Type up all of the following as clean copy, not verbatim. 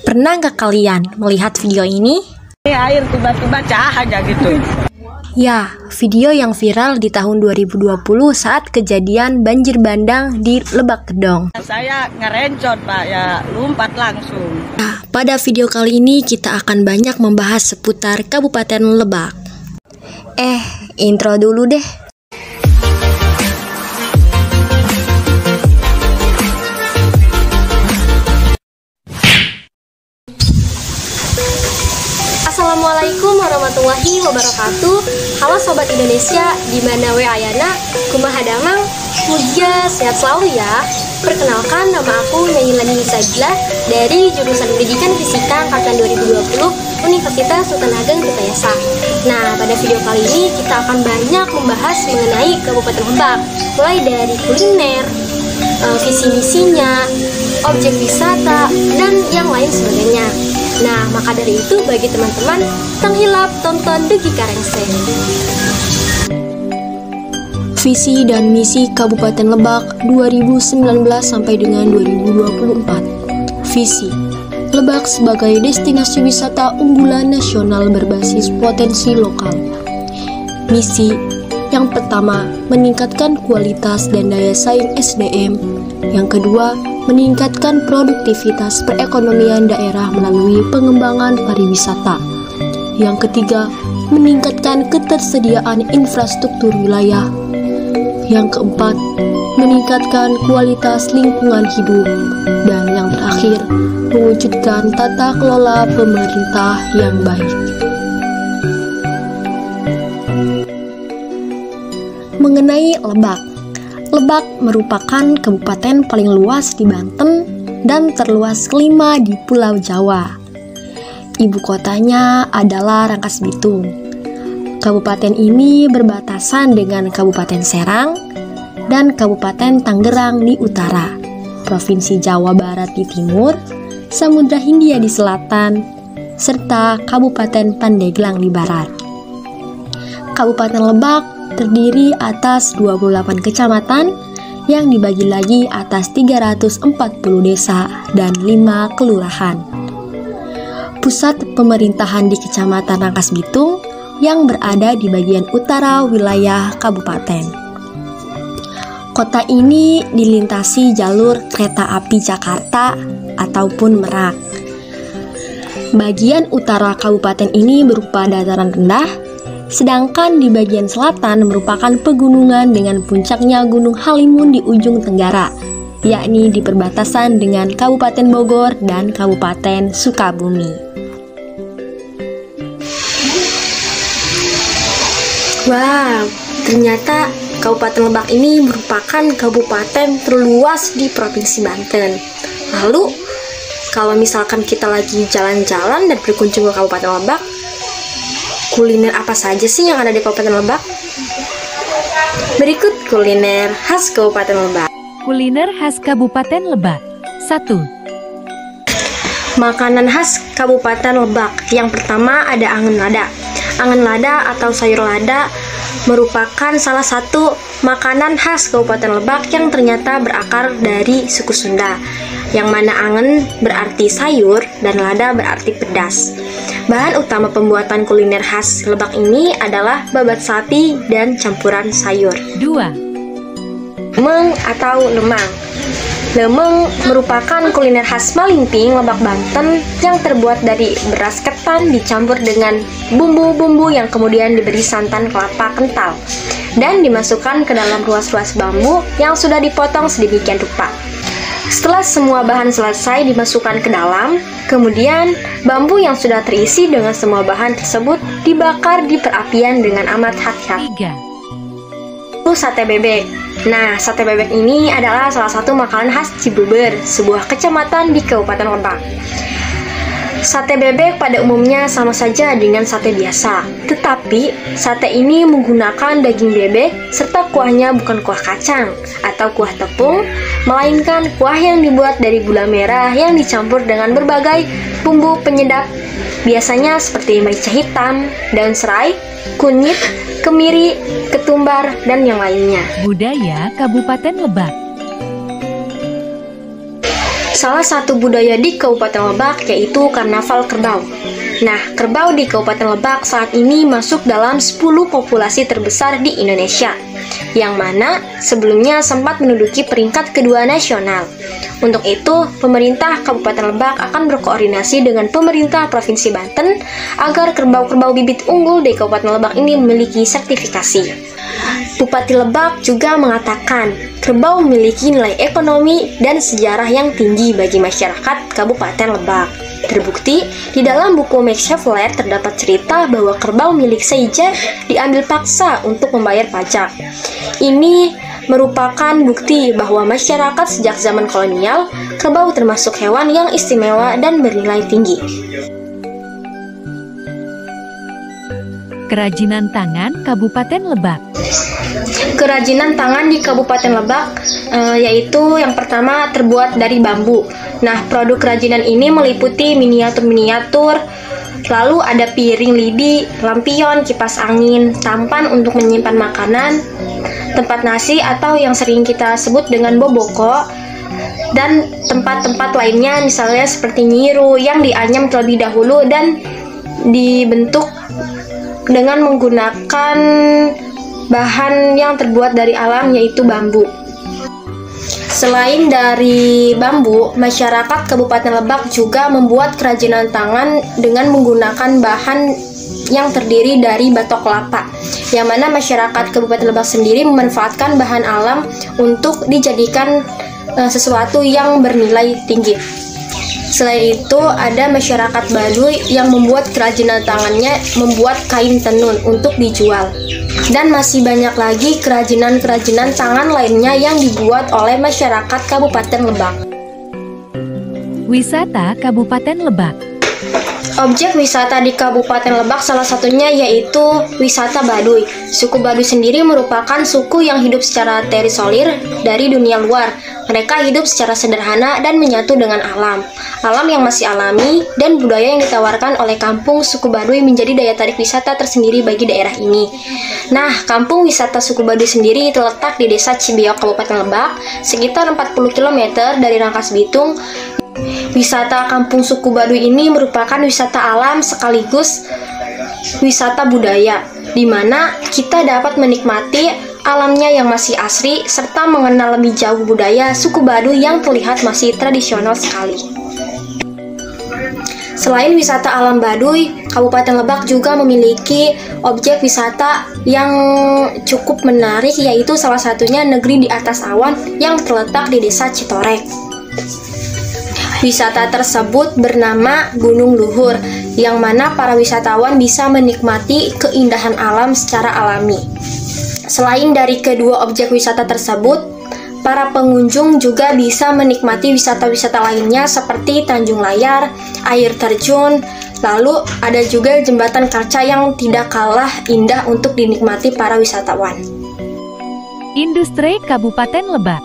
Pernah nggak kalian melihat video ini? Air tiba-tiba cah aja gitu. Ya, video yang viral di tahun 2020 saat kejadian banjir bandang di Lebak Gedong. Saya ngerencot Pak, ya lompat langsung. Nah, pada video kali ini kita akan banyak membahas seputar Kabupaten Lebak. Intro dulu deh. Assalamualaikum warahmatullahi wabarakatuh. Halo Sobat Indonesia, dimana we ayana, kumaha damang, mugia sehat selalu ya. Perkenalkan, nama aku Nyanyi Lani Sabila dari jurusan Pendidikan Fisika angkatan 2020 Universitas Sultan Ageng Tirtayasa. Nah, pada video kali ini kita akan banyak membahas mengenai Kabupaten Lebak, mulai dari kuliner, visi misinya, objek wisata, dan yang lain sebagainya. Nah, maka dari itu bagi teman-teman, tenghilap tonton Dugi Karengseng. Visi dan misi Kabupaten Lebak 2019 sampai dengan 2024. Visi: Lebak sebagai destinasi wisata unggulan nasional berbasis potensi lokal. Misi: yang pertama, meningkatkan kualitas dan daya saing SDM. Yang kedua, meningkatkan produktivitas perekonomian daerah melalui pengembangan pariwisata. Yang ketiga, meningkatkan ketersediaan infrastruktur wilayah. Yang keempat, meningkatkan kualitas lingkungan hidup. Dan yang terakhir, mewujudkan tata kelola pemerintah yang baik. Mengenai Lebak, Lebak merupakan kabupaten paling luas di Banten dan terluas kelima di Pulau Jawa. Ibu kotanya adalah Rangkas Bitung. Kabupaten ini berbatasan dengan Kabupaten Serang dan Kabupaten Tangerang di utara, Provinsi Jawa Barat di timur, Samudra Hindia di selatan, serta Kabupaten Pandeglang di barat. Kabupaten Lebak terdiri atas 28 kecamatan yang dibagi lagi atas 340 desa dan 5 kelurahan. Pusat pemerintahan di Kecamatan Rangkas Bitung yang berada di bagian utara wilayah kabupaten. Kota ini dilintasi jalur kereta api Jakarta ataupun Merak. Bagian utara kabupaten ini berupa dataran rendah, sedangkan di bagian selatan merupakan pegunungan dengan puncaknya Gunung Halimun di ujung tenggara, yakni di perbatasan dengan Kabupaten Bogor dan Kabupaten Sukabumi. Wow, ternyata Kabupaten Lebak ini merupakan kabupaten terluas di Provinsi Banten. Lalu, kalau misalkan kita lagi jalan-jalan dan berkunjung ke Kabupaten Lebak, kuliner apa saja sih yang ada di Kabupaten Lebak? Berikut kuliner khas Kabupaten Lebak. Kuliner khas Kabupaten Lebak. 1. Makanan khas Kabupaten Lebak. Yang pertama ada angen lada. Angen lada atau sayur lada merupakan salah satu makanan khas Kabupaten Lebak yang ternyata berakar dari suku Sunda, yang mana angen berarti sayur dan lada berarti pedas. Bahan utama pembuatan kuliner khas Lebak ini adalah babat sapi dan campuran sayur. 2. Lemeng atau lemang. Lemeng merupakan kuliner khas Malingping, Lebak, Banten yang terbuat dari beras ketan dicampur dengan bumbu-bumbu yang kemudian diberi santan kelapa kental dan dimasukkan ke dalam ruas-ruas bambu yang sudah dipotong sedemikian rupa. Setelah semua bahan selesai dimasukkan ke dalam, kemudian bambu yang sudah terisi dengan semua bahan tersebut dibakar di perapian dengan amat hati-hati. 3. Sate bebek. Nah, sate bebek ini adalah salah satu makanan khas Cibeber, sebuah kecamatan di Kabupaten Lebak. Sate bebek pada umumnya sama saja dengan sate biasa, tetapi sate ini menggunakan daging bebek serta kuahnya bukan kuah kacang atau kuah tepung, melainkan kuah yang dibuat dari gula merah yang dicampur dengan berbagai bumbu penyedap, biasanya seperti merica hitam, daun serai, kunyit, kemiri, ketumbar, dan yang lainnya. Budaya Kabupaten Lebak. salah satu budaya di Kabupaten Lebak yaitu Karnaval Kerbau. Nah, kerbau di Kabupaten Lebak saat ini masuk dalam 10 populasi terbesar di Indonesia, yang mana sebelumnya sempat menduduki peringkat kedua nasional. Untuk itu, pemerintah Kabupaten Lebak akan berkoordinasi dengan pemerintah Provinsi Banten agar kerbau-kerbau bibit unggul di Kabupaten Lebak ini memiliki sertifikasi. Bupati Lebak juga mengatakan, kerbau memiliki nilai ekonomi dan sejarah yang tinggi bagi masyarakat Kabupaten Lebak. Terbukti, di dalam buku Max Chevrolet terdapat cerita bahwa kerbau milik Seija diambil paksa untuk membayar pajak. Ini merupakan bukti bahwa masyarakat sejak zaman kolonial, kerbau termasuk hewan yang istimewa dan bernilai tinggi. Kerajinan tangan Kabupaten Lebak. Kerajinan tangan di Kabupaten Lebak yaitu yang pertama terbuat dari bambu. Nah, produk kerajinan ini meliputi miniatur-miniatur, lalu ada piring lidi, lampion, kipas angin, tampan untuk menyimpan makanan, tempat nasi atau yang sering kita sebut dengan boboko, dan tempat-tempat lainnya misalnya seperti nyiru yang dianyam terlebih dahulu dan dibentuk dengan menggunakan bahan yang terbuat dari alam yaitu bambu. Selain dari bambu, masyarakat Kabupaten Lebak juga membuat kerajinan tangan dengan menggunakan bahan yang terdiri dari batok kelapa, yang mana masyarakat Kabupaten Lebak sendiri memanfaatkan bahan alam untuk dijadikan sesuatu yang bernilai tinggi. Selain itu, ada masyarakat Baduy yang membuat kerajinan tangannya membuat kain tenun untuk dijual. Dan masih banyak lagi kerajinan-kerajinan tangan lainnya yang dibuat oleh masyarakat Kabupaten Lebak. Wisata Kabupaten Lebak. Objek wisata di Kabupaten Lebak salah satunya yaitu wisata Baduy. Suku Baduy sendiri merupakan suku yang hidup secara terisolir dari dunia luar. Mereka hidup secara sederhana dan menyatu dengan alam. Alam yang masih alami dan budaya yang ditawarkan oleh kampung suku Baduy menjadi daya tarik wisata tersendiri bagi daerah ini. Nah, kampung wisata suku Baduy sendiri terletak di Desa Cibiok, Kabupaten Lebak, sekitar 40 km dari Rangkas Bitung. Wisata kampung suku Baduy ini merupakan wisata alam sekaligus wisata budaya, di mana kita dapat menikmati alamnya yang masih asri serta mengenal lebih jauh budaya suku Baduy yang terlihat masih tradisional sekali. Selain wisata alam Baduy, Kabupaten Lebak juga memiliki objek wisata yang cukup menarik, yaitu salah satunya Negeri di Atas Awan yang terletak di Desa Citorek. Wisata tersebut bernama Gunung Luhur, yang mana para wisatawan bisa menikmati keindahan alam secara alami. Selain dari kedua objek wisata tersebut, para pengunjung juga bisa menikmati wisata-wisata lainnya seperti Tanjung Layar, air terjun, lalu ada juga jembatan kaca yang tidak kalah indah untuk dinikmati para wisatawan. Industri Kabupaten Lebak.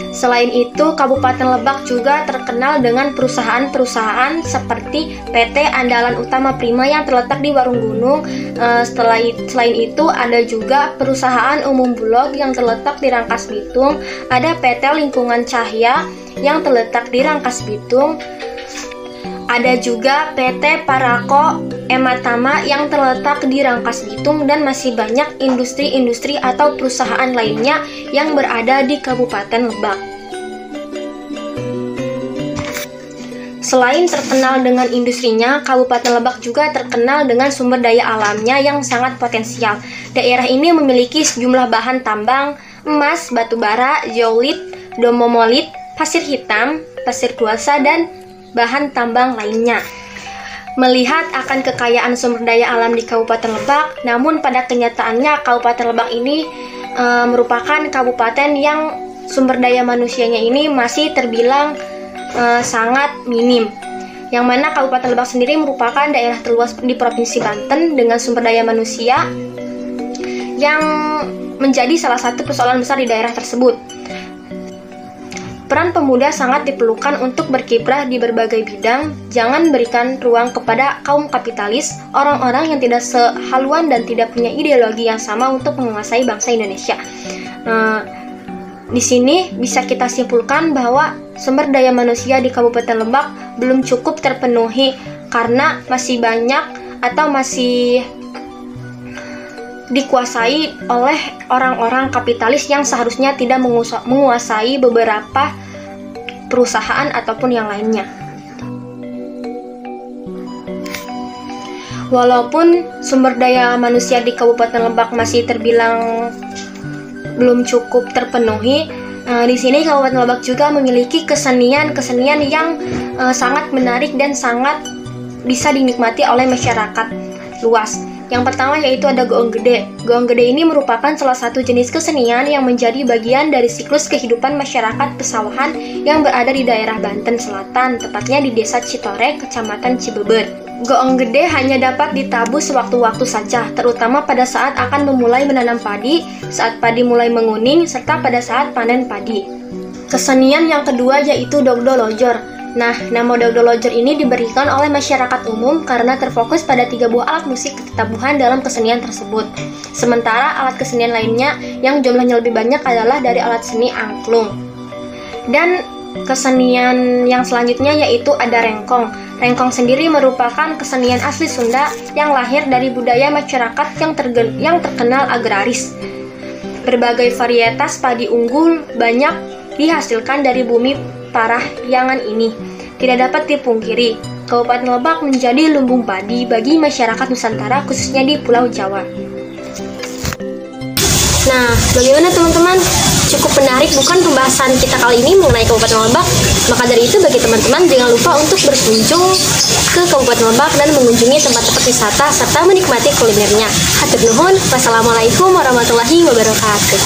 Selain itu, Kabupaten Lebak juga terkenal dengan perusahaan-perusahaan seperti PT Andalan Utama Prima yang terletak di Warung Gunung. Selain itu, ada juga perusahaan umum Bulog yang terletak di Rangkas Bitung. Ada PT Lingkungan Cahya yang terletak di Rangkas Bitung. Ada juga PT Parako Ematama yang terletak di Rangkas Bitung, dan masih banyak industri-industri atau perusahaan lainnya yang berada di Kabupaten Lebak. Selain terkenal dengan industrinya, Kabupaten Lebak juga terkenal dengan sumber daya alamnya yang sangat potensial. Daerah ini memiliki sejumlah bahan tambang, emas, batu bara, zeolit, domomolit, pasir hitam, pasir kuarsa, dan bahan tambang lainnya. Melihat akan kekayaan sumber daya alam di Kabupaten Lebak, namun pada kenyataannya Kabupaten Lebak ini merupakan kabupaten yang sumber daya manusianya ini masih terbilang sangat minim. Yang mana Kabupaten Lebak sendiri merupakan daerah terluas di Provinsi Banten dengan sumber daya manusia yang menjadi salah satu persoalan besar di daerah tersebut. Peran pemuda sangat diperlukan untuk berkiprah di berbagai bidang. Jangan berikan ruang kepada kaum kapitalis, orang-orang yang tidak sehaluan dan tidak punya ideologi yang sama untuk menguasai bangsa Indonesia. Di sini bisa kita simpulkan bahwa sumber daya manusia di Kabupaten Lebak belum cukup terpenuhi karena masih banyak atau masih dikuasai oleh orang-orang kapitalis yang seharusnya tidak menguasai beberapa perusahaan ataupun yang lainnya. Walaupun sumber daya manusia di Kabupaten Lebak masih terbilang belum cukup terpenuhi, di sini Kabupaten Lebak juga memiliki kesenian yang sangat menarik dan sangat bisa dinikmati oleh masyarakat luas. Yang pertama yaitu ada Goong Gede. Goong Gede ini merupakan salah satu jenis kesenian yang menjadi bagian dari siklus kehidupan masyarakat pesawahan yang berada di daerah Banten Selatan, tepatnya di Desa Citore, Kecamatan Cibeber. Goong Gede hanya dapat ditabuh sewaktu-waktu saja, terutama pada saat akan memulai menanam padi, saat padi mulai menguning, serta pada saat panen padi. Kesenian yang kedua yaitu Dogdo Lojor. Nah, nama Dogdo Lojor ini diberikan oleh masyarakat umum karena terfokus pada 3 buah alat musik ketetabuhan dalam kesenian tersebut. Sementara alat kesenian lainnya yang jumlahnya lebih banyak adalah dari alat seni angklung. Dan kesenian yang selanjutnya yaitu ada Rengkong. Rengkong sendiri merupakan kesenian asli Sunda yang lahir dari budaya masyarakat yang terkenal agraris. Berbagai varietas padi unggul banyak dihasilkan dari bumi Parahyangan ini. Tidak dapat dipungkiri, Kabupaten Lebak menjadi lumbung padi bagi masyarakat Nusantara khususnya di Pulau Jawa. Nah, bagaimana teman-teman? Cukup menarik bukan pembahasan kita kali ini mengenai Kabupaten Lebak? Maka dari itu bagi teman-teman jangan lupa untuk berkunjung ke Kabupaten Lebak dan mengunjungi tempat-tempat wisata serta menikmati kulinernya. Hatur nuhun. Wassalamualaikum warahmatullahi wabarakatuh.